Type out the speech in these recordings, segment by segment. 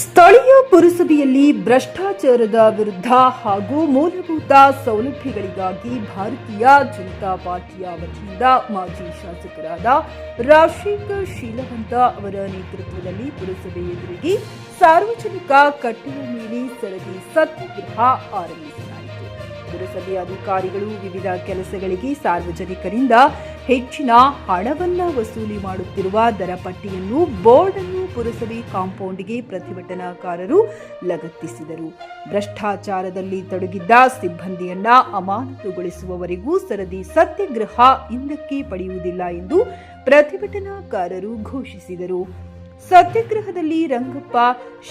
ಸ್ಥಳೀಯ ಪುರಸಭೆಯಲ್ಲಿ ಭ್ರಷ್ಟಾಚಾರದ ವಿರುದ್ಧ ಹಾಗೂ ಮೂಲಭೂತ ಸೌಲಭ್ಯಗಳಿಗಾಗಿ ಭಾರತೀಯ ಜನತಾ ಪಾರ್ಟಿಯ ವತಿಯಿಂದ ಮಾಜಿ ಶಾಸಕರಾದ ರಾಜಶೇಖರ್ ಶೀಲವಂತ ಅವರ ನೇತೃತ್ವದಲ್ಲಿ ಪುರಸಭೆ ಎದುರಿಗೆ ಸಾರ್ವಜನಿಕ ಕಟ್ಟೆಯ ಮೇಲೆ ಸರದಿ ಸತ್ಯಾಗ್ರಹ ಆರಂಭಿಸಲಾಯಿತು. ಪುರಸಭೆ ಅಧಿಕಾರಿಗಳು ವಿವಿಧ ಕೆಲಸಗಳಿಗೆ ಸಾರ್ವಜನಿಕರಿಂದ ಹೆಚ್ಚಿನ ಹಣವನ್ನ ವಸೂಲಿ ಮಾಡುತ್ತಿರುವ ದರ ಪಟ್ಟಿಯನ್ನು ಬೋರ್ಡ್ ಅನ್ನು ಪುರಸಭೆ ಕಾಂಪೌಂಡ್ಗೆ ಪ್ರತಿಭಟನಾಕಾರರು ಲಗತ್ತಿಸಿದರು. ಭ್ರಷ್ಟಾಚಾರದಲ್ಲಿ ತೊಡಗಿದ್ದ ಸಿಬ್ಬಂದಿಯನ್ನ ಅಮಾನತುಗೊಳಿಸುವವರೆಗೂ ಸರದಿ ಸತ್ಯಾಗ್ರಹ ಹಿಂದಕ್ಕೆ ಪಡೆಯುವುದಿಲ್ಲ ಎಂದು ಪ್ರತಿಭಟನಾಕಾರರು ಘೋಷಿಸಿದರು. ಸತ್ಯಾಗ್ರಹದಲ್ಲಿ ರಂಗಪ್ಪ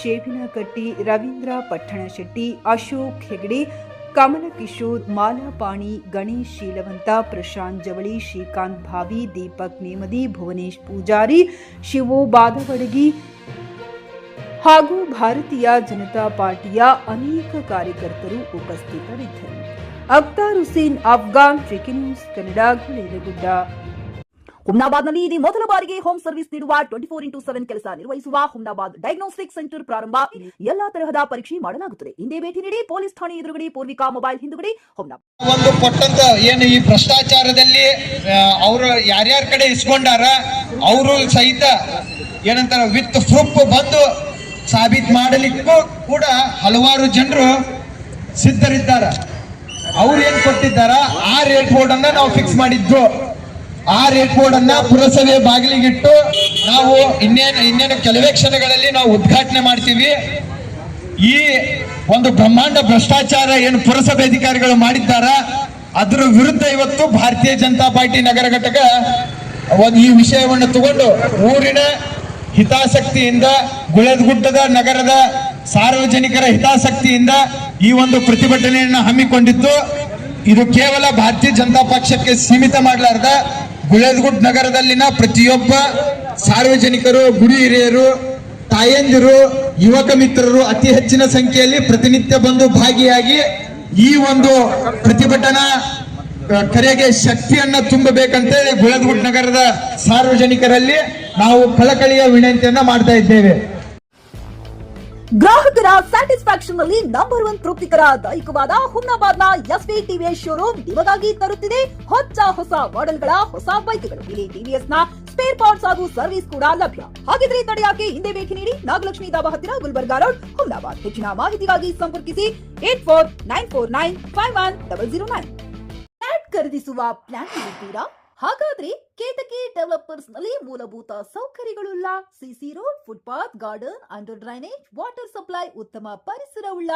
ಶೇವಿನಕಟ್ಟಿ, ರವೀಂದ್ರ ಪಟ್ಟಣಶೆಟ್ಟಿ, ಅಶೋಕ್ ಹೆಗಡೆ, ಕಮಲ ಕಿಶೋರ್, ಮಾಲಾಪಾಣಿ, ಗಣೇಶ್ ಶೀಲವಂತ, ಪ್ರಶಾಂತ್ ಜವಳಿ, ಶ್ರೀಕಾಂತ್ ಭಾವಿ, ದೀಪಕ್ ನೇಮದಿ, ಭುವನೇಶ್ ಪೂಜಾರಿ, ಶಿವು ಬಾದವಡಗಿ ಹಾಗೂ ಭಾರತೀಯ ಜನತಾ ಪಾರ್ಟಿಯ ಅನೇಕ ಕಾರ್ಯಕರ್ತರು ಉಪಸ್ಥಿತರಿದ್ದರು. ಅಖ್ತಾರ್ ಹುಸೇನ್, ಅಫ್ಘಾನ್, ಚಿಕಿ ನ್ಯೂಸ್ ಕನ್ನಡ, ಗುಳೇದಗುಡ್ಡ. ಹುಮ್ನಾಬಾದ್ನಲ್ಲಿ ಇದು ಮೊದಲ ಬಾರಿಗೆ ಹೋಮ್ ಸರ್ವಿಸ್ ನೀಡುವ 24x7 ಕೆಲಸ ನಿರ್ವಹಿಸುವ ಹುಮ್ನಾಬಾದ್ ಡಯಾಗ್ನೋಸ್ಟಿಕ್ ಸೆಂಟರ್ ಪ್ರಾರಂಭ. ಎಲ್ಲಾ ತರಹದ ಪರೀಕ್ಷೆ ಮಾಡಲಾಗುತ್ತದೆ. ಹಿಂದೆ ಭೇಟಿ ನೀಡಿ. ಪೊಲೀಸ್ ಠಾಣೆ ಎದುರುಗಡೆ, ಪೂರ್ವಿಕಾ ಮೊಬೈಲ್ ಹಿಂದುಗಡೆ, ಹುಮ್ನಾಬಾದ್. ಒಂದು ಕೊಟ್ಟಂತ ಏನು ಈ ಭ್ರಷ್ಟಾಚಾರದಲ್ಲಿ ಅವರು ಯಾರ್ಯಾರ ಕಡೆ ಇಸ್ಕೊಂಡಾರ ಅವರು ಸಹಿತ ಏನಂತಾರ ವಿತ್ ಪ್ರೂಫ್ ಬಂದು ಸಾಬೀತ್ ಮಾಡಲಿಕ್ಕೂ ಕೂಡ ಹಲವಾರು ಜನರು ಸಿದ್ಧರಿದ್ದಾರೆ. ಅವ್ರು ಏನ್ ಕೊಟ್ಟಿದ್ದಾರ ಆ ರೇಟ್ ಬೋರ್ಡ್ ಅನ್ನ ನಾವು ಫಿಕ್ಸ್ ಮಾಡಿದ್ದು. ಆ ರೇಟ್ ಬೋರ್ಡ್ ಅನ್ನ ಪುರಸಭೆ ಬಾಗಿಲಿಗಿಟ್ಟು ನಾವು ಇನ್ನೇನು ಕೆಲವೇ ಕ್ಷಣಗಳಲ್ಲಿ ನಾವು ಉದ್ಘಾಟನೆ ಮಾಡ್ತೀವಿ. ಈ ಒಂದು ಬ್ರಹ್ಮಾಂಡ ಭ್ರಷ್ಟಾಚಾರ ಏನು ಪುರಸಭೆ ಅಧಿಕಾರಿಗಳು ಮಾಡಿದ್ದಾರ ಅದರ ವಿರುದ್ಧ ಇವತ್ತು ಭಾರತೀಯ ಜನತಾ ಪಾರ್ಟಿ ನಗರ ಘಟಕ ಈ ವಿಷಯವನ್ನು ತಗೊಂಡು ಊರಿನ ಹಿತಾಸಕ್ತಿಯಿಂದ, ಗುಳೇದಗುಡ್ಡದ ನಗರದ ಸಾರ್ವಜನಿಕರ ಹಿತಾಸಕ್ತಿಯಿಂದ ಈ ಒಂದು ಪ್ರತಿಭಟನೆಯನ್ನು ಹಮ್ಮಿಕೊಂಡಿದ್ದು. ಇದು ಕೇವಲ ಭಾರತೀಯ ಜನತಾ ಪಕ್ಷಕ್ಕೆ ಸೀಮಿತ ಮಾಡಲಾರ್ದ ಗುಳೇದಗುಡ್ಡ ನಗರದಲ್ಲಿನ ಪ್ರತಿಯೊಬ್ಬ ಸಾರ್ವಜನಿಕರು, ಗುಡಿ ಹಿರಿಯರು, ತಾಯಂದಿರು, ಯುವಕ ಮಿತ್ರರು ಅತಿ ಹೆಚ್ಚಿನ ಸಂಖ್ಯೆಯಲ್ಲಿ ಪ್ರತಿನಿತ್ಯ ಬಂದು ಭಾಗಿಯಾಗಿ ಈ ಒಂದು ಪ್ರತಿಭಟನಾ ಕರೆಗೆ ಶಕ್ತಿಯನ್ನ ತುಂಬಬೇಕಂತೇಳಿ ಗುಳೇದಗುಡ್ಡ ನಗರದ ಸಾರ್ವಜನಿಕರಲ್ಲಿ ನಾವು ಕಳಕಳಿಯ ವಿನಂತಿಯನ್ನ ಮಾಡ್ತಾ ಇದ್ದೇವೆ. ಗ್ರಾಹಕರ ಸ್ಯಾಟಿಸ್ಫ್ಯಾಕ್ಷನ್ ನಲ್ಲಿ ನಂಬರ್ 1 ತೃಪ್ತಿಕರ ದೈಹಿಕವಾದ ಹುಮ್ನಾಬಾದ್ನ ಎಸ್ವಿ ಟಿವಿಎಸ್ ಶೋರೂಮ್ ನಿಮಗಾಗಿ ತರುತ್ತಿದೆ ಹೊಸ ಮಾಡೆಲ್ಗಳ ಹೊಸ ಬೈಕ್ಗಳು. ಇಲ್ಲಿ ಟಿವಿಎಸ್ ನ ಸ್ಪೇರ್ ಪಾರ್ಟ್ಸ್ ಹಾಗೂ ಸರ್ವಿಸ್ ಕೂಡ ಲಭ್ಯ. ಹಾಗಿದ್ರೆ ತಡೆಯಾಕೆ ಹಿಂದೆ ಭೇಟಿ ನೀಡಿ. ನಾಗಲಕ್ಷ್ಮಿ ದಾಬಾ ಹತ್ತಿರ, ಗುಲ್ಬರ್ಗಾ ರೋಡ್, ಹುಮ್ನಾಬಾದ್. ಹೆಚ್ಚಿನ ಮಾಹಿತಿಗಾಗಿ ಸಂಪರ್ಕಿಸಿ 8494951009. ಫ್ಲಾಟ್ ಖರೀದಿಸುವ ಪ್ಲಾನ್ ಇದ್ದೀರಾ? ಹಾಗಾದ್ರೆ ಕೇತಕಿ ಡೆವಲಪರ್ಸ್ ನಲ್ಲಿ ಮೂಲಭೂತ ಸೌಕರ್ಯಗಳುಳ್ಳ CC road, footpath, garden, under drainage, water supply, ಉತ್ತಮ ಪರಿಸರವುಳ್ಳ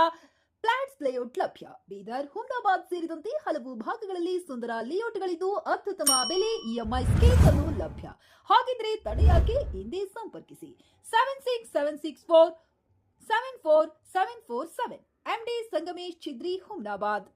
ಫ್ಲಾಟ್ಸ್ ಲೇಔಟ್ ಲಭ್ಯ. ಬೀದರ್, ಹುಮ್ನಾಬಾದ್ ಸೇರಿದಂತೆ ಹಲವು ಭಾಗಗಳಲ್ಲಿ ಸುಂದರ ಲೇಔಟ್ಗಳಿದ್ದು ಅತ್ಯುತ್ತಮ ಬೆಲೆ, ಇಎಂಐ ಸ್ಕೀಮ್ ಅನ್ನು ಲಭ್ಯ. ಹಾಗಿದ್ರೆ ತಡೆಯಾಕೆ ಹಿಂದೆ ಸಂಪರ್ಕಿಸಿ 7676474747. MD ಸಂಗಮೇಶ್ ಚಿದ್ರಿ, ಹುಮ್ನಾಬಾದ್.